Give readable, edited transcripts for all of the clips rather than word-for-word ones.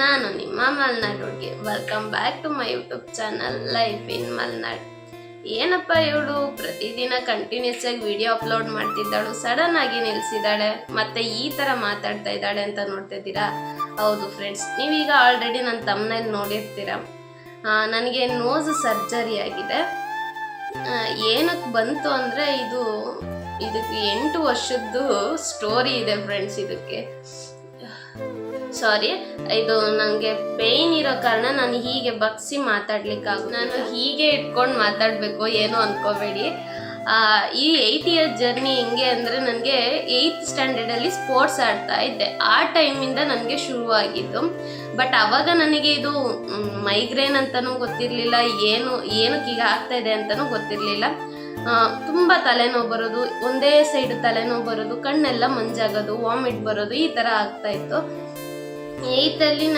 ನಾನು ನಿಮ್ಮ ಮಲ್ನಾಡ್ ಹುಡುಗಿ. Welcome back to my YouTube channel life in Malnad. ಏನಪ್ಪ ಇವಳು ಪ್ರತಿದಿನ ಕಂಟಿನ್ಯೂಸ್ ಆಗಿ ವಿಡಿಯೋ ಅಪ್ಲೋಡ್ ಮಾಡ್ತಿದ್ದಾಳು, ಸಡನ್ ಆಗಿ ನಿಲ್ಸಿದ್ದಾಳೆ, ಮತ್ತೆ ಈ ಥರ ಮಾತಾಡ್ತಾ ಇದ್ದಾಳೆ ಅಂತ ನೋಡ್ತಿದ್ದೀರಾ? ಹೌದು ಫ್ರೆಂಡ್ಸ್, ನೀವೀಗ ಆಲ್ರೆಡಿ ನನ್ನ ತಮ್ಮನೇಲಿ ನೋಡಿರ್ತೀರ. ನನಗೆ ನೋಸ್ ಸರ್ಜರಿ ಆಗಿದೆ. ಏನಕ್ಕೆ ಬಂತು ಅಂದರೆ ಇದಕ್ಕೆ 8 ವರ್ಷದ್ದು ಸ್ಟೋರಿ ಇದೆ ಫ್ರೆಂಡ್ಸ್. ಇದಕ್ಕೆ ಸಾರಿ, ಇದು ನನಗೆ ಪೇಯ್ನ್ ಇರೋ ಕಾರಣ ನಾನು ಹೀಗೆ ಬಗ್ಸಿ ನಾನು ಹೀಗೆ ಇಟ್ಕೊಂಡು ಮಾತಾಡಬೇಕು, ಏನೋ ಅಂದ್ಕೋಬೇಡಿ. ಈ 8 ಇಯರ್ ಜರ್ನಿ ಹೆಂಗೆ ಅಂದರೆ, ನನಗೆ 8th ಸ್ಟ್ಯಾಂಡರ್ಡಲ್ಲಿ ಸ್ಪೋರ್ಟ್ಸ್ ಆಡ್ತಾ ಇದ್ದೆ. ಆ ಟೈಮಿಂದ ನನಗೆ ಶುರುವಾಗಿದ್ದು. ಬಟ್ ಅವಾಗ ನನಗೆ ಇದು ಮೈಗ್ರೇನ್ ಅಂತಲೂ ಗೊತ್ತಿರಲಿಲ್ಲ, ಏನಕ್ಕೆ ಈಗ ಆಗ್ತಾ ಇದೆ ಅಂತಲೂ ಗೊತ್ತಿರಲಿಲ್ಲ. ತುಂಬ ತಲೆನೋವು ಬರೋದು, ಒಂದೇ ಸೈಡ್ ತಲೆನೋವು ಬರೋದು, ಕಣ್ಣೆಲ್ಲ ಮಂಜಾಗೋದು, ವಾಮಿಟ್ ಬರೋದು, ಈ ಥರ ಆಗ್ತಾಯಿತ್ತು. 8ಲ್ಲಿ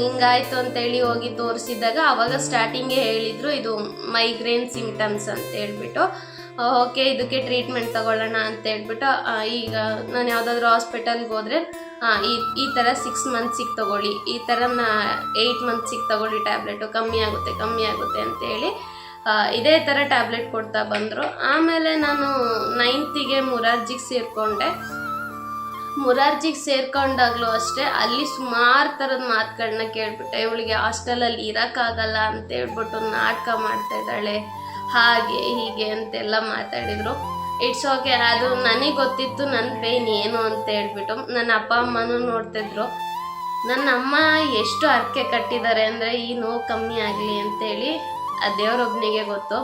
ಹಿಂಗಾಯ್ತು ಅಂತೇಳಿ ಹೋಗಿ ತೋರಿಸಿದಾಗ ಅವಾಗ ಸ್ಟಾರ್ಟಿಂಗೇ ಹೇಳಿದರು ಇದು ಮೈಗ್ರೇನ್ ಸಿಂಪ್ಟಮ್ಸ್ ಅಂತ ಹೇಳ್ಬಿಟ್ಟು. ಓಕೆ, ಇದಕ್ಕೆ ಟ್ರೀಟ್ಮೆಂಟ್ ತಗೊಳ್ಳೋಣ ಅಂತ ಹೇಳ್ಬಿಟ್ಟು ಈಗ ನಾನು ಯಾವುದಾದ್ರೂ ಹಾಸ್ಪಿಟಲ್ಗೆ ಹೋದರೆ ಈ ಥರ 6 ಮಂತ್ಸಿಗೆ ತಗೊಳ್ಳಿ, ಈ ಥರ 8 ಮಂತ್ಸಿಗೆ ತಗೊಳ್ಳಿ ಟ್ಯಾಬ್ಲೆಟು, ಕಮ್ಮಿ ಆಗುತ್ತೆ ಅಂತೇಳಿ ಇದೇ ಥರ ಟ್ಯಾಬ್ಲೆಟ್ ಕೊಡ್ತಾ ಬಂದರು. ಆಮೇಲೆ ನಾನು 9th ಮುರಾರ್ಜಿಗೆ ಸೇರಿಕೊಂಡೆ. ಮುರಾರ್ಜಿಗೆ ಸೇರ್ಕೊಂಡಾಗಲೂ ಅಷ್ಟೇ, ಅಲ್ಲಿ ಸುಮಾರು ಥರದ ಮಾತುಗಳನ್ನ ಕೇಳ್ಬಿಟ್ಟೆ. ಇವಳಿಗೆ ಹಾಸ್ಟೆಲಲ್ಲಿ ಇರೋಕ್ಕಾಗಲ್ಲ ಅಂತ ಹೇಳ್ಬಿಟ್ಟು ನಾಟಕ ಮಾಡ್ತಾ ಇದ್ದಾಳೆ, ಹಾಗೆ ಹೀಗೆ ಅಂತೆಲ್ಲ ಮಾತಾಡಿದರು. ಇಟ್ಸ್ ಓಕೆ, ಅದು ನನಗೆ ಗೊತ್ತಿತ್ತು ನನ್ನ ಪೇಯ್ನ್ ಏನು ಅಂತ ಹೇಳ್ಬಿಟ್ಟು. ನನ್ನ ಅಪ್ಪ ಅಮ್ಮನೂ ನೋಡ್ತಿದ್ರು. ನನ್ನ ಅಮ್ಮ ಎಷ್ಟು ಹರಕೆ ಕಟ್ಟಿದ್ದಾರೆ ಅಂದರೆ ಈ ನೋವು ಕಮ್ಮಿ ಆಗಲಿ ಅಂತೇಳಿ, ಆ ದೇವ್ರೊಬ್ಬನಿಗೆ ಗೊತ್ತು.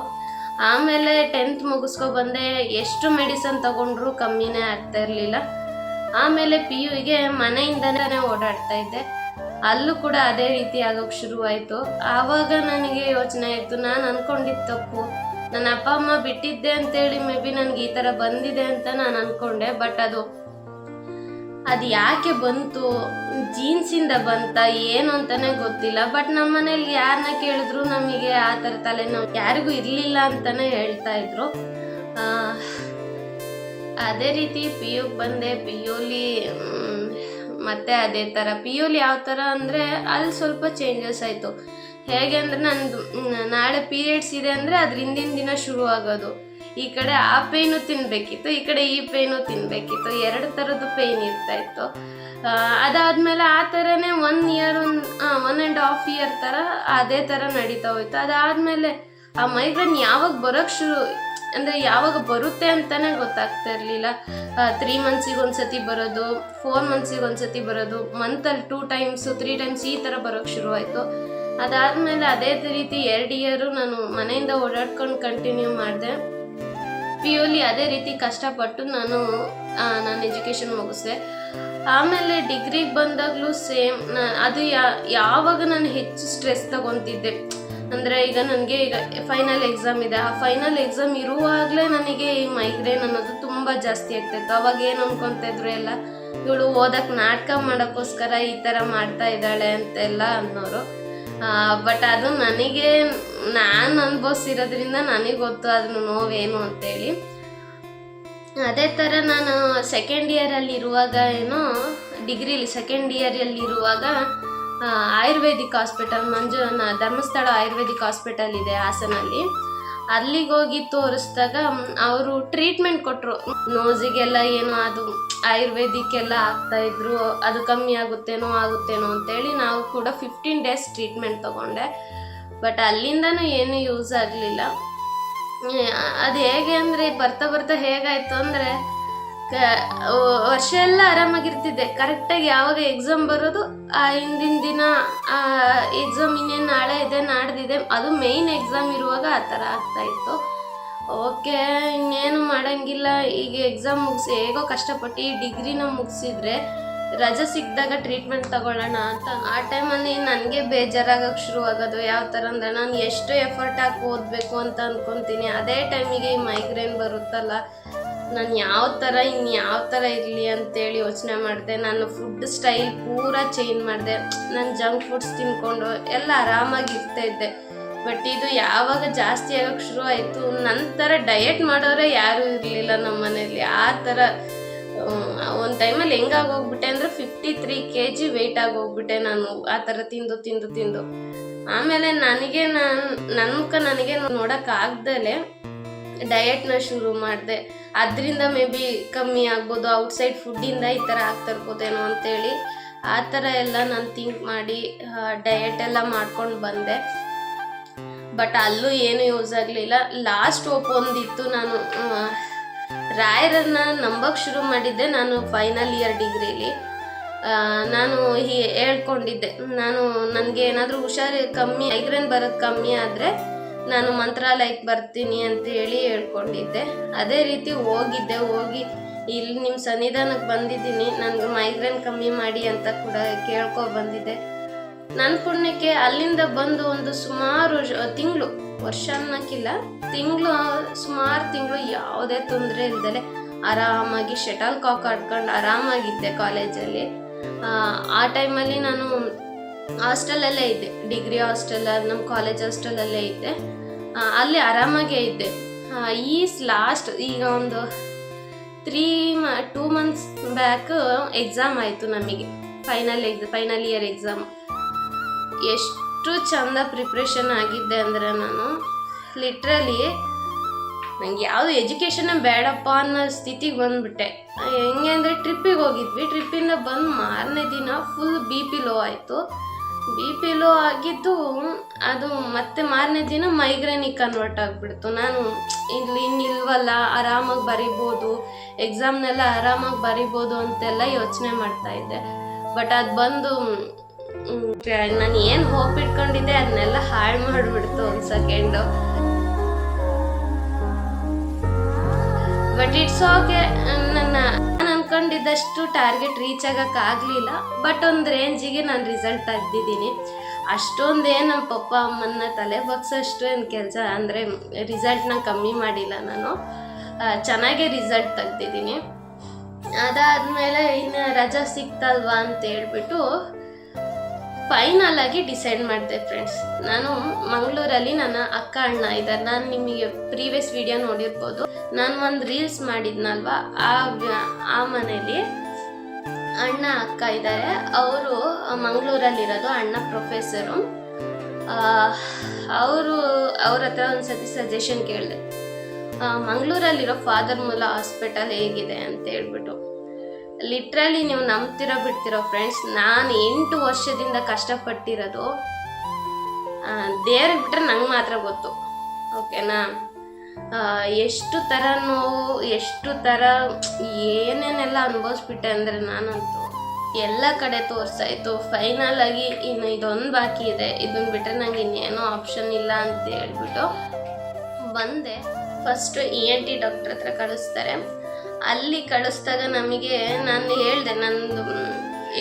ಆಮೇಲೆ 10th ಮುಗಿಸ್ಕೊಬಂದೆ. ಎಷ್ಟು ಮೆಡಿಸನ್ ತೊಗೊಂಡ್ರೂ ಕಮ್ಮಿನೇ ಆಗ್ತಾ ಇರಲಿಲ್ಲ. ಆಮೇಲೆ PUಗೆ ಮನೆಯಿಂದನೇ ಓಡಾಡ್ತಾ ಇದ್ದೆ. ಅಲ್ಲೂ ಕೂಡ ಅದೇ ರೀತಿ ಆಗೋಕ್ಕೆ ಶುರುವಾಯಿತು. ಆವಾಗ ನನಗೆ ಯೋಚನೆ ಆಯಿತು, ನಾನು ಅಂದ್ಕೊಂಡಿದ್ದು ತಪ್ಪು, ನನ್ನ ಅಪ್ಪ ಅಮ್ಮ ಬಿಟ್ಟಿದ್ದೆ ಅಂತೇಳಿ ಮೇ ಬಿ ನನಗೆ ಈ ಥರ ಬಂದಿದೆ ಅಂತ ನಾನು ಅಂದ್ಕೊಂಡೆ. ಬಟ್ ಅದು ಯಾಕೆ ಬಂತು, ಜೀನ್ಸಿಂದ ಬಂತ ಏನು ಅಂತಲೇ ಗೊತ್ತಿಲ್ಲ. ಬಟ್ ನಮ್ಮ ಮನೇಲಿ ಯಾರನ್ನ ಕೇಳಿದ್ರು ನಮಗೆ ಆ ಥರ ತಲೆನೋವು ಯಾರಿಗೂ ಇರಲಿಲ್ಲ ಅಂತಲೇ ಹೇಳ್ತಾ ಇದ್ರು. ಅದೇ ರೀತಿ PUಗೆ ಬಂದೆ. PUಲಿ ಮತ್ತೆ ಅದೇ ಥರ. PUಲಿ ಯಾವ ಥರ ಅಂದರೆ ಅಲ್ಲಿ ಸ್ವಲ್ಪ ಚೇಂಜಸ್ ಆಯಿತು. ಹೇಗೆ ಅಂದರೆ, ನಂದು ನಾಳೆ ಪೀರಿಯಡ್ಸ್ ಇದೆ ಅಂದರೆ ಅದ್ರ ಹಿಂದಿನ ದಿನ ಶುರು ಆಗೋದು. ಈ ಕಡೆ ಆ ಪೇಯ್ನು ತಿನ್ನಬೇಕಿತ್ತು, ಈ ಕಡೆ ಈ ಪೇಯ್ನು ತಿನ್ನಬೇಕಿತ್ತು. 2 ಥರದ್ದು ಪೇಯ್ನ್ ಇರ್ತಾಯಿತ್ತು. ಅದಾದಮೇಲೆ ಆ ಥರನೇ 1 ಇಯರ್ 1.5 ಇಯರ್ ಥರ ಅದೇ ಥರ ನಡೀತಾ ಹೋಯ್ತು. ಅದಾದಮೇಲೆ ಆ ಮೈಗ್ರೇನ್ ಯಾವಾಗ ಬರೋಕ್ಕೆ ಅಂದರೆ ಯಾವಾಗ ಬರುತ್ತೆ ಅಂತಲೇ ಗೊತ್ತಾಗ್ತಾ ಇರಲಿಲ್ಲ. 3 ಮಂತ್ಸಿಗೆ ಒಂದ್ಸತಿ ಬರೋದು, 4 ಮಂತ್ಸಿಗೆ ಒಂದ್ಸತಿ ಬರೋದು, ಮಂತಲ್ಲಿ 2 ಟೈಮ್ಸ್ 3 ಟೈಮ್ಸ್ ಈ ಥರ ಬರೋಕ್ಕೆ ಶುರುವಾಯಿತು. ಅದಾದಮೇಲೆ ಅದೇ ರೀತಿ 2 ಇಯರು ನಾನು ಮನೆಯಿಂದ ಓಡಾಡ್ಕೊಂಡು ಕಂಟಿನ್ಯೂ ಮಾಡಿದೆ. PUಲಿ ಅದೇ ರೀತಿ ಕಷ್ಟಪಟ್ಟು ನಾನು ಎಜುಕೇಷನ್ ಮುಗಿಸಿದೆ. ಆಮೇಲೆ ಡಿಗ್ರಿಗೆ ಬಂದಾಗಲೂ ಸೇಮ್. ಅದು ಯಾವಾಗ ನಾನು ಹೆಚ್ಚು ಸ್ಟ್ರೆಸ್ ತಗೊತಿದ್ದೆ ಅಂದರೆ, ಈಗ ನನಗೆ ಫೈನಲ್ ಎಕ್ಸಾಮ್ ಇದೆ. ಆ ಫೈನಲ್ ಎಕ್ಸಾಮ್ ಇರುವಾಗಲೇ ನನಗೆ ಈ ಮೈಗ್ರೇನ್ ಅನ್ನೋದು ತುಂಬ ಜಾಸ್ತಿ ಆಗ್ತಾಯಿತ್ತು. ಅವಾಗ ಏನು ಅಂದ್ಕೊತಿದ್ರು ಎಲ್ಲ, ಇವಳು ಓದಕ್ಕೆ ನಾಟಕ ಮಾಡೋಕ್ಕೋಸ್ಕರ ಈ ಥರ ಮಾಡ್ತಾ ಇದ್ದಾಳೆ ಅಂತೆಲ್ಲ ಅನ್ನೋರು. ಬಟ್ ಅದು ನಾನು ಅನುಭವಿಸಿರೋದ್ರಿಂದ ನನಗೆ ಗೊತ್ತು ಅದ್ರ ನೋವೇನು ಅಂತೇಳಿ. ಅದೇ ಥರ ನಾನು ಸೆಕೆಂಡ್ ಇಯರಲ್ಲಿ ಇರುವಾಗ ಡಿಗ್ರಿಲಿ ಸೆಕೆಂಡ್ ಇಯರಲ್ಲಿ ಇರುವಾಗ ಆಯುರ್ವೇದಿಕ್ ಹಾಸ್ಪಿಟಲ್ ಧರ್ಮಸ್ಥಳ ಆಯುರ್ವೇದಿಕ್ ಹಾಸ್ಪಿಟಲ್ ಇದೆ ಹಾಸನಲ್ಲಿ. ಅಲ್ಲಿಗೆ ಹೋಗಿ ತೋರಿಸಿದಾಗ ಅವರು ಟ್ರೀಟ್ಮೆಂಟ್ ಕೊಟ್ಟರು. ನೋಸಿಗೆಲ್ಲ ಅದು ಆಯುರ್ವೇದಿಕ್ ಎಲ್ಲ ಆಗ್ತಾಯಿದ್ರು, ಅದು ಕಮ್ಮಿ ಆಗುತ್ತೇನೋ ಅಂತೇಳಿ ನಾವು ಕೂಡ 15 ಡೇಸ್ ಟ್ರೀಟ್ಮೆಂಟ್ ತೊಗೊಂಡೆ. ಬಟ್ ಅಲ್ಲಿಂದನೂ ಏನೂ ಯೂಸ್ ಆಗಲಿಲ್ಲ. ಅದು ಹೇಗೆ ಅಂದರೆ, ಬರ್ತಾ ಹೇಗಾಯಿತು ಅಂದರೆ, ವರ್ಷ ಎಲ್ಲ ಆರಾಮಾಗಿರ್ತಿದ್ದೆ. ಕರೆಕ್ಟಾಗಿ ಯಾವಾಗ ಎಕ್ಸಾಮ್ ಬರೋದು ಹಿಂದಿನ ದಿನ ಎಕ್ಸಾಮ್ ಇನ್ನೇನು ನಾಳೆ ಇದೆ ನಾಡ್ದಿದೆ, ಅದು ಮೇಯ್ನ್ ಎಕ್ಸಾಮ್ ಇರುವಾಗ ಆ ಥರ ಆಗ್ತಾಯಿತ್ತು. ಓಕೆ, ಇನ್ನೇನು ಮಾಡೋಂಗಿಲ್ಲ, ಈಗ ಎಕ್ಸಾಮ್ ಮುಗಿಸಿ ಹೇಗೋ ಕಷ್ಟಪಟ್ಟು ಈ ಡಿಗ್ರಿನ ಮುಗಿಸಿದ್ರೆ ರಜೆ ಸಿಕ್ಕಿದಾಗ ಟ್ರೀಟ್ಮೆಂಟ್ ತಗೊಳ್ಳೋಣ ಅಂತ. ಆ ಟೈಮಲ್ಲಿ ನನಗೆ ಬೇಜಾರಾಗೋಕ್ಕೆ ಶುರುವಾಗೋದು. ಯಾವ ಥರ ಅಂದರೆ, ನಾನು ಎಷ್ಟು ಎಫರ್ಟ್ ಹಾಕಿ ಓದಬೇಕು ಅಂತ ಅಂದ್ಕೊತೀನಿ, ಅದೇ ಟೈಮಿಗೆ ಈ ಮೈಗ್ರೇನ್ ಬರುತ್ತಲ್ಲ, ನಾನು ಯಾವ ಥರ ಇರಲಿ ಅಂತೇಳಿ ಯೋಚನೆ ಮಾಡಿದೆ. ನಾನು ಫುಡ್ ಸ್ಟೈಲ್ ಪೂರಾ ಚೇಂಜ್ ಮಾಡಿದೆ. ನಾನು ಜಂಕ್ ಫುಡ್ಸ್ ತಿನ್ಕೊಂಡು ಎಲ್ಲ ಆರಾಮಾಗಿ ಇರ್ತಾಯಿದ್ದೆ. ಬಟ್ ಇದು ಯಾವಾಗ ಜಾಸ್ತಿ ಆಗೋಕ್ಕೆ ಶುರು ಆಯಿತು, ನಂತರ ಡಯಟ್ ಮಾಡೋರೆ ಯಾರೂ ಇರಲಿಲ್ಲ ನಮ್ಮ ಮನೇಲಿ. ಆ ಥರ ಒಂದು ಟೈಮಲ್ಲಿ ಹೆಂಗಾಗೋಗ್ಬಿಟ್ಟೆ ಅಂದರೆ 53 kg ವೆಯ್ಟ್ ಆಗೋಗ್ಬಿಟ್ಟೆ ನಾನು ಆ ಥರ ತಿಂದು ತಿಂದು ತಿಂದು. ಆಮೇಲೆ ನನ್ನ ಮುಖ ನನಗೆ ನೋಡೋಕ್ಕಾಗ್ದಲೇ ಡಯಟ್ನ ಶುರು ಮಾಡಿದೆ. ಅದರಿಂದ ಮೇ ಬಿ ಕಮ್ಮಿ ಆಗ್ಬೋದು, ಔಟ್ಸೈಡ್ ಫುಡ್ಡಿಂದ ಈ ಥರ ಆಗ್ತಾ ಇರ್ಬೋದೇನೋ ಅಂತೇಳಿ ಆ ಥರ ಎಲ್ಲ ನಾನು ಥಿಂಕ್ ಮಾಡಿ ಡಯಟ್ ಎಲ್ಲ ಮಾಡ್ಕೊಂಡು ಬಂದೆ. ಬಟ್ ಅಲ್ಲೂ ಏನು ಯೂಸ್ ಆಗಲಿಲ್ಲ. ಲಾಸ್ಟ್ ಹೋಪ್ ಒಂದಿತ್ತು, ನಾನು ರಾಯರನ್ನ ನಂಬಕ್ಕೆ ಶುರು ಮಾಡಿದ್ದೆ. ನಾನು ಫೈನಲ್ ಇಯರ್ ಡಿಗ್ರಿಲಿ ನಾನು ಹೇಳ್ಕೊಂಡಿದ್ದೆ, ನನಗೆ ಏನಾದರೂ ಹುಷಾರು ಕಮ್ಮಿ, ಮೈಗ್ರೇನ್ ಬರೋದು ಕಮ್ಮಿ ಆದರೆ ನಾನು ಮಂತ್ರಾಲಯಕ್ಕೆ ಬರ್ತೀನಿ ಅಂತ ಹೇಳಿ ಹೇಳ್ಕೊಂಡಿದ್ದೆ. ಅದೇ ರೀತಿ ಹೋಗಿ ಇಲ್ಲಿ ನಿಮ್ಮ ಸನ್ನಿಧಾನಕ್ಕೆ ಬಂದಿದ್ದೀನಿ, ನನಗೆ ಮೈಗ್ರೇನ್ ಕಮ್ಮಿ ಮಾಡಿ ಅಂತ ಕೂಡ ಬಂದಿದ್ದೆ. ನನ್ನ ಪುಣ್ಯಕ್ಕೆ ಅಲ್ಲಿಂದ ಬಂದು ಒಂದು ಸುಮಾರು ತಿಂಗಳು, ವರ್ಷ ಅನ್ನೋಕ್ಕಿಲ್ಲ, ಸುಮಾರು ತಿಂಗಳು ಯಾವುದೇ ತೊಂದರೆ ಇಲ್ದಲೆ ಆರಾಮಾಗಿ ಶಟಲ್ ಕಾಕ್ ಆಡ್ಕೊಂಡು ಆರಾಮಾಗಿದ್ದೆ ಕಾಲೇಜಲ್ಲಿ. ಆ ಟೈಮಲ್ಲಿ ನಾನು ಹಾಸ್ಟೆಲಲ್ಲೇ ಇದ್ದೆ, ಡಿಗ್ರಿ ಹಾಸ್ಟೆಲ್, ನಮ್ಮ ಕಾಲೇಜ್ ಹಾಸ್ಟೆಲಲ್ಲೇ ಇದ್ದೆ. ಅಲ್ಲಿ ಆರಾಮಾಗೇ ಇದ್ದೆ. ಲಾಸ್ಟ್ ಈಗ ಒಂದು 2 months ಬ್ಯಾಕ್ ಎಕ್ಸಾಮ್ ಆಯಿತು ನಮಗೆ, ಫೈನಲ್ ಇಯರ್ ಎಕ್ಸಾಮ್. ಎಷ್ಟು ಚಂದ ಪ್ರಿಪ್ರೇಷನ್ ಆಗಿದ್ದೆ ಅಂದರೆ ನಾನು ಲಿಟ್ರಲಿ ನನಗೆ ಯಾವುದು ಎಜುಕೇಷನ್ನೇ ಬೇಡಪ್ಪ ಅನ್ನೋ ಸ್ಥಿತಿಗೆ ಬಂದುಬಿಟ್ಟೆ. ಹೆಂಗೆ ಅಂದರೆ ಟ್ರಿಪ್ಪಿಗೆ ಹೋಗಿದ್ವಿ, ಟ್ರಿಪ್ಪಿಂದ ಬಂದು ಮಾರನೇ ದಿನ ಫುಲ್ BP ಲೋ ಆಯಿತು. BP ಲೋ ಆಗಿದ್ದು ಅದು ಮತ್ತೆ ಮಾರನೇ ದಿನ ಮೈಗ್ರೇನಿಗೆ ಕನ್ವರ್ಟ್ ಆಗಿಬಿಡ್ತು. ನಾನು ಇನ್ನಿಲ್ವಲ್ಲ, ಆರಾಮಾಗಿ ಬರಿಬೋದು, ಎಕ್ಸಾಮ್ನೆಲ್ಲ ಆರಾಮಾಗಿ ಬರಿಬೋದು ಅಂತೆಲ್ಲ ಯೋಚನೆ ಮಾಡ್ತಾಯಿದ್ದೆ. ಬಟ್ ಅದು ಬಂದು ನಾನು ಏನು ಹೋಪ್ ಇಟ್ಕೊಂಡಿದ್ದೆ ಅದನ್ನೆಲ್ಲ ಹಾಳು ಮಾಡಿಬಿಡ್ತು ಒಂದು ಸೆಕೆಂಡು. ಬಟ್ ಇಟ್ಸ್ ಓಕೆ, ನಾನು ಅನ್ಕೊಂಡಿದ್ದಷ್ಟು ಟಾರ್ಗೆಟ್ ರೀಚ್ ಆಗೋಕ್ಕಾಗಲಿಲ್ಲ. ಬಟ್ ಒಂದು ರೇಂಜಿಗೆ ನಾನು ರಿಸಲ್ಟ್ ತೆಗ್ದಿದ್ದೀನಿ. ಅಷ್ಟೊಂದೇನು ನಮ್ಮ ಪಪ್ಪ ಅಮ್ಮನ್ನ ತಲೆ ಬಗ್ಸೋಷ್ಟು ಏನು ಕೆಲಸ ಅಂದರೆ ರಿಸಲ್ಟ್ನ ಕಮ್ಮಿ ಮಾಡಿಲ್ಲ. ನಾನು ಚೆನ್ನಾಗೇ ರಿಸಲ್ಟ್ ತೆಗ್ದಿದ್ದೀನಿ. ಅದಾದಮೇಲೆ ಇನ್ನು ರಜಾ ಸಿಕ್ತಲ್ವಾ ಅಂತ ಹೇಳ್ಬಿಟ್ಟು ಫೈನಲ್ ಆಗಿ ಡಿಸೈಡ್ ಮಾಡಿದೆ ಫ್ರೆಂಡ್ಸ್. ನಾನು ಮಂಗಳೂರಲ್ಲಿ ನನ್ನ ಅಕ್ಕ ಅಣ್ಣ ಇದ್ದಾರೆ. ನಾನು ನಿಮಗೆ ಪ್ರೀವಿಯಸ್ ವಿಡಿಯೋ ನೋಡಿರ್ಬೋದು, ನಾನು ಒಂದು ರೀಲ್ಸ್ ಮಾಡಿದ್ನಲ್ವ, ಆ ಮನೇಲಿ ಅಣ್ಣ ಅಕ್ಕ ಇದ್ದಾರೆ. ಅವರು ಮಂಗಳೂರಲ್ಲಿರೋದು, ಅಣ್ಣ ಪ್ರೊಫೆಸರು. ಅವ್ರ ಹತ್ರ ಒಂದು ಸತಿ ಸಜೆಷನ್ ಕೇಳಿದೆ, ಮಂಗಳೂರಲ್ಲಿರೋ ಫಾದರ್ ಮೂಲ ಹಾಸ್ಪಿಟಲ್ ಹೇಗಿದೆ ಅಂತ ಹೇಳ್ಬಿಟ್ಟು. ಲಿಟ್ರಲಿ ನೀವು ನಂಬ್ತಿರೋ ಬಿಡ್ತಿರೋ ಫ್ರೆಂಡ್ಸ್, ನಾನು 8 ವರ್ಷದಿಂದ ಕಷ್ಟಪಟ್ಟಿರೋದು ದೇವ್ರಿಗೆ ಬಿಟ್ಟರೆ ನಂಗೆ ಮಾತ್ರ ಗೊತ್ತು, ಓಕೆನಾ. ಎಷ್ಟು ಥರ ನೋವು, ಎಷ್ಟು ಥರ ಏನೇನೆಲ್ಲ ಅನುಭವಿಸ್ಬಿಟ್ಟೆ ಅಂದರೆ ನಾನಂತೂ ಎಲ್ಲ ಕಡೆ ತೋರಿಸಾಯಿತು. ಫೈನಲ್ ಆಗಿ ಇನ್ನು ಇದೊಂದು ಬಾಕಿ ಇದೆ, ಇದನ್ನು ಬಿಟ್ಟರೆ ನಂಗೆ ಇನ್ನೇನೋ ಆಪ್ಷನ್ ಇಲ್ಲ ಅಂತ ಹೇಳ್ಬಿಟ್ಟು ಬಂದೆ. ಫಸ್ಟು ENT ಡಾಕ್ಟ್ರ್ ಹತ್ರ ಕಳಿಸ್ತಾರೆ. ಅಲ್ಲಿ ಕಳಿಸ್ದಾಗ ನಮಗೆ, ನಾನು ಹೇಳಿದೆ ನಂದು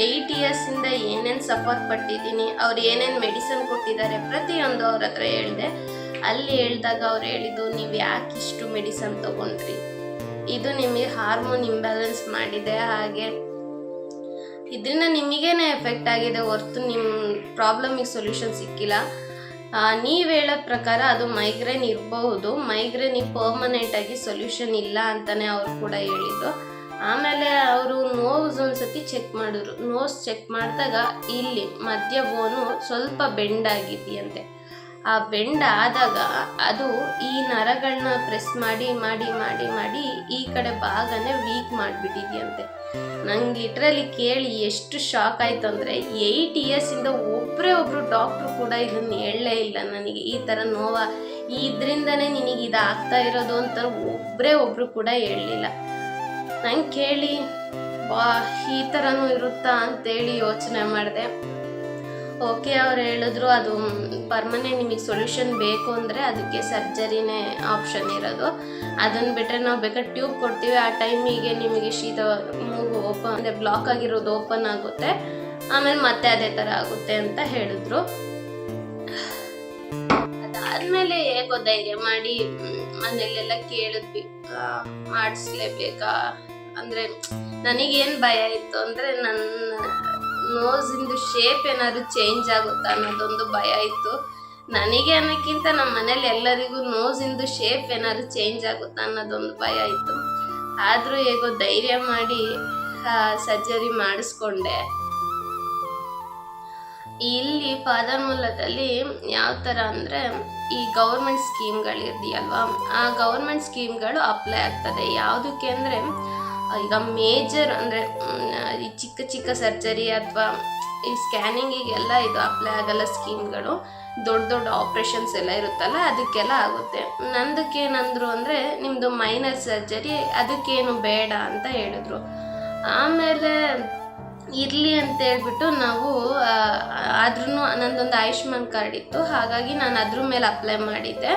8 ಇಯರ್ಸಿಂದ ಏನೇನು ಸಫರ್ ಪಟ್ಟಿದ್ದೀನಿ, ಅವ್ರು ಏನೇನು ಮೆಡಿಸನ್ ಕೊಟ್ಟಿದ್ದಾರೆ ಪ್ರತಿಯೊಂದು ಅವ್ರ ಹತ್ರ ಹೇಳಿದೆ. ಅಲ್ಲಿ ಹೇಳಿದಾಗ ಅವ್ರು ಹೇಳಿದ್ದು, ನೀವು ಯಾಕೆ ಇಷ್ಟು ಮೆಡಿಸನ್ ತೊಗೊಂಡ್ರಿ, ಇದು ನಿಮಗೆ ಹಾರ್ಮೋನ್ ಇಂಬ್ಯಾಲೆನ್ಸ್ ಮಾಡಿದೆ, ಹಾಗೆ ಇದರಿಂದ ನಿಮಗೇನೆ ಎಫೆಕ್ಟ್ ಆಗಿದೆ ಹೊರತು ನಿಮ್ಮ ಪ್ರಾಬ್ಲಮಿಗೆ ಸೊಲ್ಯೂಷನ್ ಸಿಕ್ಕಿಲ್ಲ. ನೀವು ಹೇಳೋದ ಪ್ರಕಾರ ಅದು ಮೈಗ್ರೇನ್ ಇರಬಹುದು, ಮೈಗ್ರೇನಿಗೆ ಪರ್ಮನೆಂಟಾಗಿ ಸೊಲ್ಯೂಷನ್ ಇಲ್ಲ ಅಂತಲೇ ಅವರು ಕೂಡ ಹೇಳಿದ್ದು. ಆಮೇಲೆ ಅವರು ನೋವ್ಸ್ ಒಂದ್ಸತಿ ಚೆಕ್ ಮಾಡಿದ್ರು. ನೋವ್ಸ್ ಚೆಕ್ ಮಾಡಿದಾಗ ಇಲ್ಲಿ ಮಧ್ಯ ಬೋನು ಸ್ವಲ್ಪ ಬೆಂಡ್ ಆಗಿದೆಯಂತೆ. ಆ ಬೆಂಡ್ ಆದಾಗ ಅದು ಈ ನರಗಳನ್ನ ಪ್ರೆಸ್ ಮಾಡಿ ಮಾಡಿ ಮಾಡಿ ಮಾಡಿ ಈ ಕಡೆ ಭಾಗನೇ ವೀಕ್ ಮಾಡಿಬಿಟ್ಟಿದೆಯಂತೆ. ನಂಗೆ ಲಿಟ್ರಲಿ ಕೇಳಿ ಎಷ್ಟು ಶಾಕ್ ಆಯಿತು ಅಂದರೆ, 8 ಇಯರ್ಸಿಂದ ಒಬ್ಬರು ಡಾಕ್ಟ್ರು ಕೂಡ ಇದನ್ನು ಹೇಳಲೇ ಇಲ್ಲ ನನಗೆ, ಈ ಥರ ಇದರಿಂದನೇ ನಿನಗೆ ಇದಾಗ್ತಾ ಇರೋದು ಅಂತ ಒಬ್ಬರು ಕೂಡ ಹೇಳಲಿಲ್ಲ. ನಂಗೆ ಕೇಳಿ ಈ ಥರನೂ ಇರುತ್ತಾ ಅಂತೇಳಿ ಯೋಚನೆ ಮಾಡಿದೆ. ಓಕೆ, ಅವ್ರು ಹೇಳಿದ್ರು ಅದು ಪರ್ಮನೆಂಟ್, ನಿಮಗೆ ಸೊಲ್ಯೂಷನ್ ಬೇಕು ಅಂದರೆ ಅದಕ್ಕೆ ಸರ್ಜರಿನೇ ಆಪ್ಷನ್ ಇರೋದು. ಅದನ್ನು ಬಿಟ್ಟರೆ ನಾವು ಬೇಕಾದ್ರೆ ಟ್ಯೂಬ್ ಕೊಡ್ತೀವಿ, ಆ ಟೈಮಿಗೆ ನಿಮಗೆ ಮೂಗು ಓಪನ್ ಅಂದರೆ ಬ್ಲಾಕ್ ಆಗಿರೋದು ಓಪನ್ ಆಗುತ್ತೆ, ಆಮೇಲೆ ಮತ್ತೆ ಅದೇ ಥರ ಆಗುತ್ತೆ ಅಂತ ಹೇಳಿದ್ರು. ಅದಾದಮೇಲೆ ಹೇಗೋ ಧೈರ್ಯ ಮಾಡಿ ಮನೇಲೆಲ್ಲ ಕೇಳಿದ್ವಿ, ಮಾಡಿಸ್ಲೇಬೇಕಾ ಅಂದರೆ ನನಗೇನು ಭಯ ಇತ್ತು ಅಂದರೆ ನನ್ನ ನೋಸಿಂದು ಶೇಪ್ ಏನಾದ್ರು ಚೇಂಜ್ ಆಗುತ್ತಾ ಅನ್ನೋದೊಂದು ಭಯ ಇತ್ತು ನನಗೆ. ಅನ್ನೋಕ್ಕಿಂತ ನಮ್ಮ ಮನೇಲಿ ಎಲ್ಲರಿಗೂ ನೋಸಿಂದು ಶೇಪ್ ಏನಾದ್ರು ಚೇಂಜ್ ಆಗುತ್ತಾ ಅನ್ನೋದೊಂದು ಭಯ ಇತ್ತು. ಆದರೂ ಹೇಗೋ ಧೈರ್ಯ ಮಾಡಿ ಸರ್ಜರಿ ಮಾಡಿಸ್ಕೊಂಡೆ. ಇಲ್ಲಿ ಫಾದರ್ಮುಲ್ಲದಲ್ಲಿ ಯಾವ ಥರ ಅಂದರೆ ಈ ಗೌರ್ಮೆಂಟ್ ಸ್ಕೀಮ್ಗಳಿದೆಯಲ್ವಾ, ಆ ಗೌರ್ಮೆಂಟ್ ಸ್ಕೀಮ್ಗಳು ಅಪ್ಲೈ ಆಗ್ತದೆ. ಯಾವುದಕ್ಕೆ ಅಂದರೆ ಈಗ ಮೇಜರ್ ಅಂದರೆ ಈ ಚಿಕ್ಕ ಚಿಕ್ಕ ಸರ್ಜರಿ ಅಥವಾ ಈ ಸ್ಕ್ಯಾನಿಂಗಿಗೆಲ್ಲ ಇದು ಅಪ್ಲೈ ಆಗಲ್ಲ ಸ್ಕೀಮ್ಗಳು. ದೊಡ್ಡ ದೊಡ್ಡ ಆಪ್ರೇಷನ್ಸ್ ಎಲ್ಲ ಇರುತ್ತಲ್ಲ ಅದಕ್ಕೆಲ್ಲ ಆಗುತ್ತೆ. ನಂದಕ್ಕೇನಂದ್ರು ಅಂದರೆ ನಿಮ್ಮದು ಮೈನರ್ ಸರ್ಜರಿ, ಅದಕ್ಕೇನು ಬೇಡ ಅಂತ ಹೇಳಿದ್ರು. ಆಮೇಲೆ ಇರಲಿ ಅಂತ ಹೇಳ್ಬಿಟ್ಟು ನಾವು ಆದ್ರೂ ನಂದೊಂದು ಆಯುಷ್ಮಾನ್ ಕಾರ್ಡ್ ಇತ್ತು, ಹಾಗಾಗಿ ನಾನು ಅದ್ರ ಮೇಲೆ ಅಪ್ಲೈ ಮಾಡಿದ್ದೆ.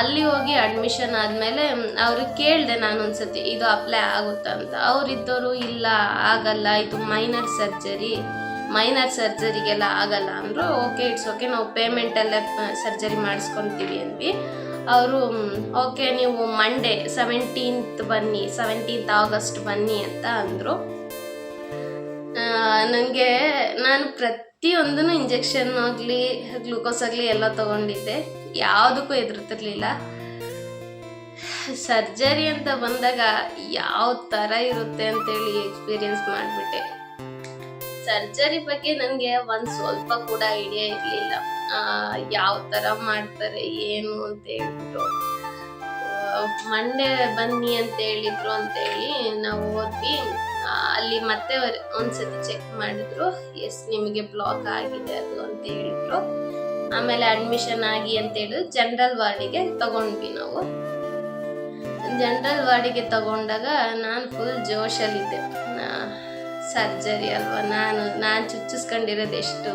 ಅಲ್ಲಿ ಹೋಗಿ ಅಡ್ಮಿಷನ್ ಆದಮೇಲೆ ಅವ್ರಿಗೆ ಕೇಳಿದೆ ನಾನು ಒಂದ್ಸತಿ ಇದು ಅಪ್ಲೈ ಆಗುತ್ತಾ ಅಂತ. ಅವರಿದ್ದವರು ಇಲ್ಲ ಆಗಲ್ಲ, ಇದು ಮೈನರ್ ಸರ್ಜರಿಗೆಲ್ಲ ಆಗಲ್ಲ ಅಂದರು. ಓಕೆ ಇಟ್ಸ್ ಓಕೆ, ನಾವು ಪೇಮೆಂಟಲ್ಲೇ ಸರ್ಜರಿ ಮಾಡಿಸ್ಕೊತೀವಿ ಅಂದ್ವಿ. ಅವರು ಓಕೆ ನೀವು ಮಂಡೇ 17th ಬನ್ನಿ, 17th ಆಗಸ್ಟ್ ಬನ್ನಿ ಅಂತ ಅಂದರು. ನನಗೆ ನಾನು ಪ್ರತಿಯೊಂದೂ ಇಂಜೆಕ್ಷನ್ ಆಗಲಿ ಗ್ಲೂಕೋಸ್ ಆಗಲಿ ಎಲ್ಲ ತೊಗೊಂಡಿದ್ದೆ, ಯಾವುದಕ್ಕೂ ಹೆದರ್ತಿರ್ಲಿಲ್ಲ. ಸರ್ಜರಿ ಅಂತ ಬಂದಾಗ ಯಾವ ಥರ ಇರುತ್ತೆ ಅಂತೇಳಿ ಎಕ್ಸ್ಪೀರಿಯನ್ಸ್ ಮಾಡಿಬಿಟ್ಟೆ. ಸರ್ಜರಿ ಬಗ್ಗೆ ನನಗೆ ಒಂದು ಸ್ವಲ್ಪ ಕೂಡ ಐಡಿಯಾ ಇರಲಿಲ್ಲ, ಯಾವ ಥರ ಮಾಡ್ತಾರೆ ಏನು ಅಂತ ಹೇಳ್ಬಿಟ್ಟು. ಮಂಡೇ ಬನ್ನಿ ಅಂತ ಹೇಳಿದ್ರು ಅಂತೇಳಿ ನಾವು ಹೋದ್ವಿ. ಅಲ್ಲಿ ಮತ್ತೆ ಒಂದ್ಸತಿ ಚೆಕ್ ಮಾಡಿದ್ರು, ಎಸ್ ನಿಮಗೆ ಬ್ಲಾಕ್ ಆಗಿದೆ ಅದು ಅಂತ ಹೇಳಿದ್ರು. ಆಮೇಲೆ ಅಡ್ಮಿಷನ್ ಆಗಿ ಅಂತ ಹೇಳಿದ್ರು. ಜನರಲ್ ವಾರ್ಡಿಗೆ ತಗೊಂಡ್ವಿ ನಾವು. ಜನರಲ್ ವಾರ್ಡಿಗೆ ತಗೊಂಡಾಗ ನಾನು ಫುಲ್ ಜೋಶಲ್ಲಿದ್ದೆ. ಸರ್ಜರಿ ಅಲ್ವಾ, ನಾನು ಚುಚ್ಚಿಸ್ಕೊಂಡಿರೋದು ಎಷ್ಟು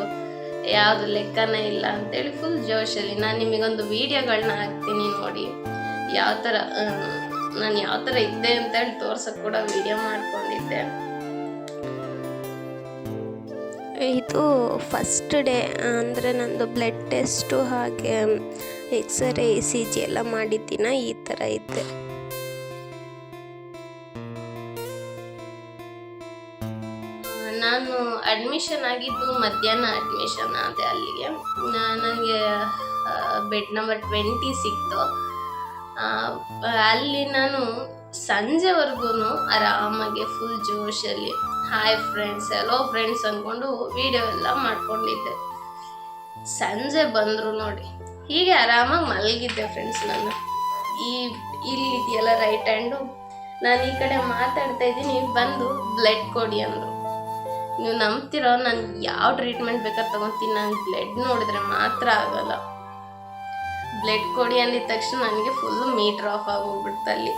ಯಾವುದು ಲೆಕ್ಕನೇ ಇಲ್ಲ ಅಂತೇಳಿ ಫುಲ್ ಜೋಶಲ್ಲಿ. ನಾನು ನಿಮಗೊಂದು ವಿಡಿಯೋಗಳನ್ನ ಹಾಕ್ತೀನಿ ನೋಡಿ, ನಾನು ಯಾವ ಥರ ಇದ್ದೆ ಅಂತೇಳಿ ತೋರ್ಸಕ್ಕೆ ಕೂಡ ವಿಡಿಯೋ ಮಾಡ್ಕೊಂಡಿದ್ದೆ. ಇದು ಫಸ್ಟ್ ಡೇ ಅಂದರೆ ನಂದು ಬ್ಲಡ್ ಟೆಸ್ಟು ಹಾಗೆ ಎಕ್ಸ್ರೇ ECG ಎಲ್ಲ ಮಾಡಿದ್ದಿನ ಈ ಥರ ಇದ್ದೆ. ನಾನು ಅಡ್ಮಿಷನ್ ಆಗಿದ್ದು ಮಧ್ಯಾಹ್ನ ಅಡ್ಮಿಷನ್ ಆದೆ ಅಲ್ಲಿಗೆ. ನನಗೆ ಬೆಡ್ ನಂಬರ್ 20 ಸಿಕ್ತು. ಅಲ್ಲಿ ನಾನು ಸಂಜೆವರೆಗೂ ಆರಾಮಾಗಿ ಫುಲ್ ಜೋಶಲ್ಲಿ ಹಾಯ್ ಫ್ರೆಂಡ್ಸ್, ಎಲ್ಲೋ ಫ್ರೆಂಡ್ಸ್ ಅಂದ್ಕೊಂಡು ವಿಡಿಯೋ ಎಲ್ಲ ಮಾಡ್ಕೊಂಡಿದ್ದೆ. ಸಂಜೆ ಬಂದರು ನೋಡಿ, ಹೀಗೆ ಆರಾಮಾಗಿ ಮಲಗಿದ್ದೆ ಫ್ರೆಂಡ್ಸ್. ನಾನು ಇಲ್ಲಿದೆಯಲ್ಲ ರೈಟ್ ಹ್ಯಾಂಡು, ನಾನು ಈ ಕಡೆ ಮಾತಾಡ್ತಾ ಇದ್ದೀನಿ, ಬಂದು ಬ್ಲಡ್ ಕೊಡಿ ಅಂದರು. ನೀವು ನಂಬ್ತಿರೋ, ನಾನು ಯಾವ ಟ್ರೀಟ್ಮೆಂಟ್ ಬೇಕಾದ್ರೆ ತೊಗೊತೀನಿ, ನಾನು ಬ್ಲಡ್ ನೋಡಿದ್ರೆ ಮಾತ್ರ ಆಗಲ್ಲ. ಬ್ಲಡ್ ಕೊಡಿ ಅಂದಿದ ತಕ್ಷಣ ನನಗೆ ಫುಲ್ಲು ಮೀಟ್ರ್ ಆಫ್ ಆಗೋಗ್ಬಿಡ್ತು. ಅಲ್ಲಿ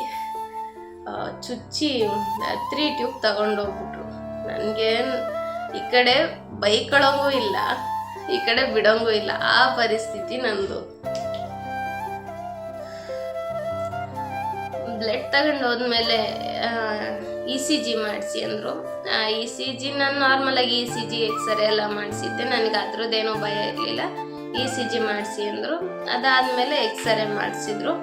ಚುಚ್ಚಿ 3 ಟ್ಯೂಬ್ ತಗೊಂಡೋಗ್ಬಿಟ್ರು. ನನಗೆ ಈ ಕಡೆ ಬೈಕೊಳ್ಳೋಂಗೂ ಇಲ್ಲ, ಈ ಕಡೆ ಬಿಡೋಂಗೂ ಇಲ್ಲ, ಆ ಪರಿಸ್ಥಿತಿ ನಂದು. ಬ್ಲಡ್ ತಗೊಂಡು ಹೋದ್ಮೇಲೆ ECG ಮಾಡಿಸಿ ಅಂದರು. ECG ನಾನು ನಾರ್ಮಲಾಗಿ ECG ಎಕ್ಸ್ರೇ ಎಲ್ಲ ಮಾಡಿಸಿದ್ದೆ, ನನಗೆ ಅದ್ರದ್ದೇನೋ ಭಯ ಇರಲಿಲ್ಲ. ECG ಮಾಡಿಸಿ ಅಂದರು. ಅದಾದಮೇಲೆ ಎಕ್ಸ್ರೇ ಮಾಡಿಸಿದ್ರು.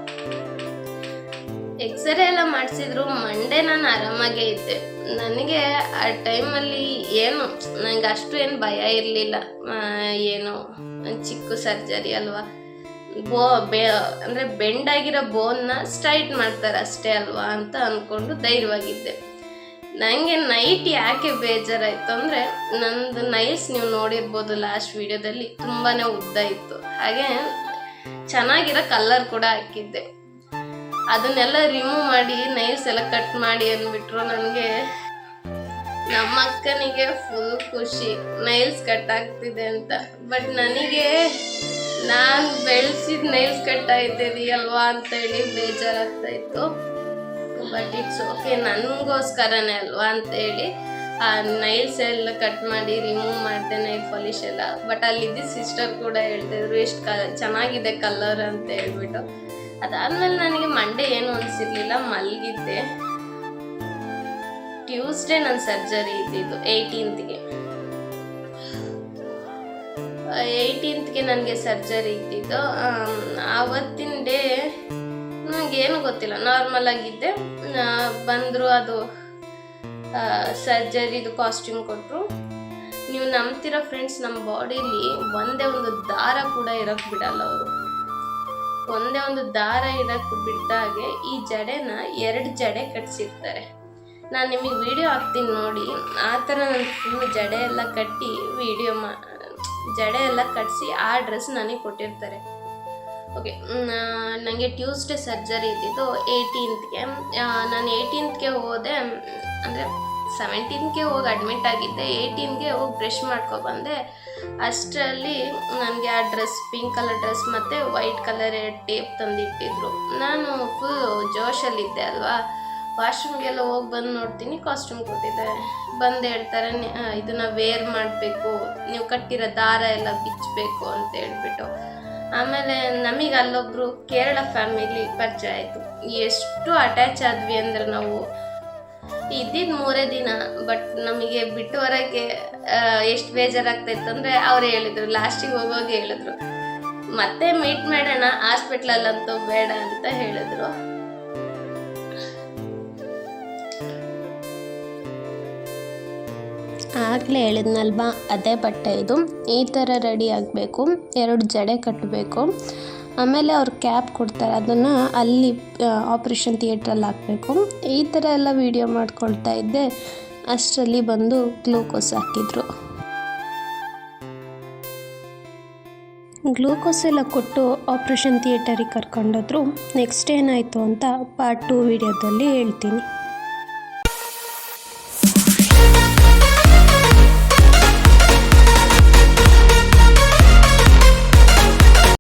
ಎಕ್ಸ್ರೇ ಎಲ್ಲ ಮಾಡಿಸಿದ್ರು. ಮಂಡೇ ನಾನು ಆರಾಮಾಗೇ ಇದ್ದೆ. ನನಗೆ ಆ ಟೈಮಲ್ಲಿ ನನಗೆ ಅಷ್ಟು ಏನು ಭಯ ಇರಲಿಲ್ಲ. ಏನು ಚಿಕ್ಕ ಸರ್ಜರಿ ಅಲ್ವಾ, ಅಂದರೆ ಬೆಂಡಾಗಿರೋ ಬೋನ್ನ ಸ್ಟ್ರೈಟ್ ಮಾಡ್ತಾರೆ ಅಷ್ಟೇ ಅಲ್ವಾ ಅಂತ ಅಂದ್ಕೊಂಡು ಧೈರ್ಯವಾಗಿದ್ದೆ. ನನಗೆ ನೈಟ್ ಯಾಕೆ ಬೇಜಾರಾಯಿತು ಅಂದರೆ, ನಂದು ನೈಲ್ಸ್ ನೀವು ನೋಡಿರ್ಬೋದು ಲಾಸ್ಟ್ ವಿಡಿಯೋದಲ್ಲಿ, ತುಂಬಾ ಉದ್ದ ಇತ್ತು. ಹಾಗೆ ಚೆನ್ನಾಗಿರೋ ಕಲ್ಲರ್ ಕೂಡ ಹಾಕಿದ್ದೆ. ಅದನ್ನೆಲ್ಲ ರಿಮೂವ್ ಮಾಡಿ ನೈಲ್ಸ್ ಎಲ್ಲ ಕಟ್ ಮಾಡಿ ಅಂದ್ಬಿಟ್ರು. ನನಗೆ ನಮ್ಮ ಅಕ್ಕನಿಗೆ ಫುಲ್ ಖುಷಿ ನೈಲ್ಸ್ ಕಟ್ ಆಗ್ತಿದೆ ಅಂತ. ಬಟ್ ನನಗೆ ನಾನು ಬೆಳೆಸಿದ ನೈಲ್ಸ್ ಕಟ್ ಆಯ್ತಿದೆಯಲ್ವಾ ಅಂತೇಳಿ ಬೇಜಾರಾಗ್ತಾ ಇತ್ತು. ಬಟ್ ಇಟ್ಸ್ ಓಕೆ, ನನಗೋಸ್ಕರನೇ ಅಲ್ವಾ ಅಂತೇಳಿ ಆ ನೈಲ್ಸ್ ಎಲ್ಲ ಕಟ್ ಮಾಡಿ ರಿಮೂವ್ ಮಾಡಿದೆ, ನೈಲ್ ಪಾಲಿಶ್ ಎಲ್ಲ. ಬಟ್ ಅಲ್ಲಿದ್ದ ಸಿಸ್ಟರ್ ಕೂಡ ಹೇಳ್ತಿದ್ರು ಎಷ್ಟು ಚೆನ್ನಾಗಿದೆ ಕಲರ್ ಅಂತ ಹೇಳ್ಬಿಟ್ಟು. ಅದಾದಮೇಲೆ ನನಗೆ ಮಂಡೇ ಏನು ಅನಿಸಿರ್ಲಿಲ್ಲ, ಮಲಗಿದ್ದೆ. ಟ್ಯೂಸ್ಡೇ ನನ್ನ ಸರ್ಜರಿ ಇದ್ದಿದ್ದು 18th ನನಗೆ ಸರ್ಜರಿ ಇದ್ದಿದ್ದು. ಆವತ್ತಿನ ಡೇ ನನಗೇನು ಗೊತ್ತಿಲ್ಲ, ನಾರ್ಮಲ್ ಆಗಿದ್ದೆ. ಬಂದರು, ಅದು ಸರ್ಜರಿದು ಕಾಸ್ಟ್ಯೂಮ್ ಕೊಟ್ಟರು. ನೀವು ನಂಬ್ತಿರೋ ಫ್ರೆಂಡ್ಸ್, ನಮ್ಮ ಬಾಡಿಲಿ ಒಂದೇ ಒಂದು ದಾರ ಕೂಡ ಇರೋಕ್ಕೆ ಬಿಡಲ್ಲ ಅವರು. ಒಂದೇ ಒಂದು ದಾರ ಇಡಕ್ಕೆ ಬಿಟ್ಟಾಗೆ ಈ ಜಡೆನ 2 ಜಡೆ ಕಟ್ಸಿರ್ತಾರೆ. ನಾನು ನಿಮಗೆ ವಿಡಿಯೋ ಹಾಕ್ತೀನಿ ನೋಡಿ. ಆ ಥರ ನಾನು ಫುಲ್ ಜಡೆ ಎಲ್ಲ ಕಟ್ಟಿ ಜಡೆ ಎಲ್ಲ ಕಟ್ಟಿಸಿ ಆ ಡ್ರೆಸ್ ನನಗೆ ಕೊಟ್ಟಿರ್ತಾರೆ. ಓಕೆ, ನನಗೆ ಟ್ಯೂಸ್ಡೇ ಸರ್ಜರಿ ಇದ್ದಿದ್ದು 18ಗೆ. ನಾನು 18ಗೆ ಹೋದೆ, ಅಂದರೆ 17ಗೆ ಹೋಗಿ ಅಡ್ಮಿಟ್ ಆಗಿದ್ದೆ. 18ಗೆ ಹೋಗಿ ಬ್ರಷ್ ಮಾಡ್ಕೊಬಂದೆ. ಅಷ್ಟರಲ್ಲಿ ನನಗೆ ಆ ಡ್ರೆಸ್, ಪಿಂಕ್ ಕಲರ್ ಡ್ರೆಸ್ ಮತ್ತು ವೈಟ್ ಕಲರ್ ಟೇಪ್ ತಂದಿಟ್ಟಿದ್ರು. ನಾನು ಫುಲ್ ಜೋಶಲ್ಲಿದ್ದೆ ಅಲ್ವಾ. ವಾಶ್ರೂಮ್ಗೆಲ್ಲ ಹೋಗಿ ಬಂದು ನೋಡ್ತೀನಿ, ಕಾಸ್ಟ್ಯೂಮ್ ಕೊಟ್ಟಿದ್ದಾರೆ. ಬಂದು ಹೇಳ್ತಾರೆ, ಇದನ್ನು ವೇರ್ ಮಾಡಬೇಕು, ನೀವು ಕಟ್ಟಿರೋ ದಾರ ಎಲ್ಲ ಬಿಚ್ಚಬೇಕು ಅಂತ ಹೇಳ್ಬಿಟ್ಟು. ಆಮೇಲೆ ನಮಗೆ ಅಲ್ಲೊಬ್ಬರು ಕೇರಳ ಫ್ಯಾಮಿಲಿ ಪರಿಚಯ ಆಯಿತು. ಎಷ್ಟು ಅಟ್ಯಾಚ್ ಆದ್ವಿ ಅಂದ್ರೆ ನಾವು ಇದ್ದಿದ್ದು 3 ದಿನ, ಬಟ್ ನಮಗೆ ಬಿಟ್ಟು ಹೊರಕ್ಕೆ ಎಷ್ಟು ಬೇಜಾರಾಗ್ತಾಯಿತ್ತು ಅಂದರೆ ಅವ್ರು ಹೇಳಿದರು, ಲಾಸ್ಟಿಗೆ ಹೋಗೋಗಿ ಹೇಳಿದ್ರು, ಮತ್ತೆ ಮೀಟ್ ಮಾಡೋಣ ಹಾಸ್ಪಿಟ್ಲಲ್ಲಂತೂ ಬೇಡ ಅಂತ ಹೇಳಿದ್ರು. ಆಗಲೇ ಹೇಳಿದ್ನಲ್ವಾ, ಅದೇ ಬಟ್ಟೆ ಇದು. ಈ ಥರ ರೆಡಿ ಆಗಬೇಕು, 2 ಜಡೆ ಕಟ್ಟಬೇಕು. ಆಮೇಲೆ ಅವ್ರು ಕ್ಯಾಪ್ ಕೊಡ್ತಾರೆ, ಅದನ್ನು ಅಲ್ಲಿ ಆಪ್ರೇಷನ್ ಥಿಯೇಟ್ರಲ್ಲಿ ಹಾಕಬೇಕು. ಈ ಥರ ಎಲ್ಲ ವೀಡಿಯೋ ಮಾಡ್ಕೊಳ್ತಾ ಇದ್ದೆ. ಅಷ್ಟರಲ್ಲಿ ಬಂದು ಗ್ಲೂಕೋಸ್ ಹಾಕಿದ್ರು. ಗ್ಲೂಕೋಸ್ ಎಲ್ಲ ಕೊಟ್ಟು ಆಪ್ರೇಷನ್ ಥಿಯೇಟರಿಗೆ ಕರ್ಕೊಂಡೋದ್ರು. ನೆಕ್ಸ್ಟ್ ಏನಾಯಿತು ಅಂತ ಪಾರ್ಟ್ 2 ವೀಡಿಯೋದಲ್ಲಿ ಹೇಳ್ತೀನಿ.